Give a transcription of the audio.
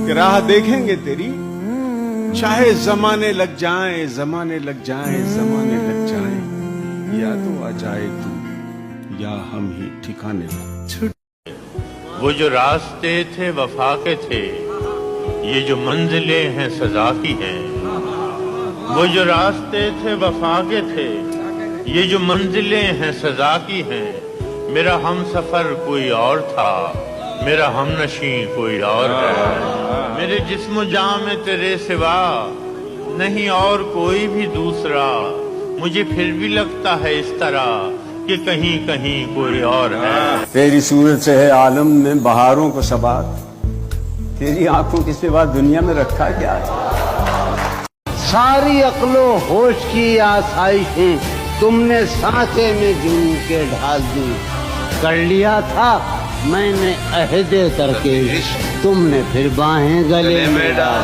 کہ راہ دیکھیں گے تیری، چاہے زمانے لگ جائیں، زمانے لگ جائیں، زمانے لگ جائیں، یا تو آ جائے تو یا ہم ہی ٹھکانے لگ۔ وہ جو راستے تھے وفا کے تھے، یہ جو منزلیں ہیں سزا کی ہیں۔ وہ جو راستے تھے وفا کے تھے، یہ جو منزلیں ہیں سزا کی ہیں۔ میرا ہم سفر کوئی اور تھا، میرا ہم نشیں کوئی اور ہے۔ میرے جسم و جاں میں تیرے سوا نہیں اور کوئی بھی دوسرا، مجھے پھر بھی لگتا ہے اس طرح کہ کہیں کہیں کوئی اور ہے۔ تیری صورت سے ہے عالم میں بہاروں کو ثبات، تیری آنکھوں کے سوا دنیا میں رکھا کیا ہے؟ ساری عقل و ہوش کی آسائشیں تم نے سانچے میں جن کے ڈھال دی۔ کر لیا تھا میں نے عہد ترک عشق، تم نے پھر باہیں گلے میں ڈال۔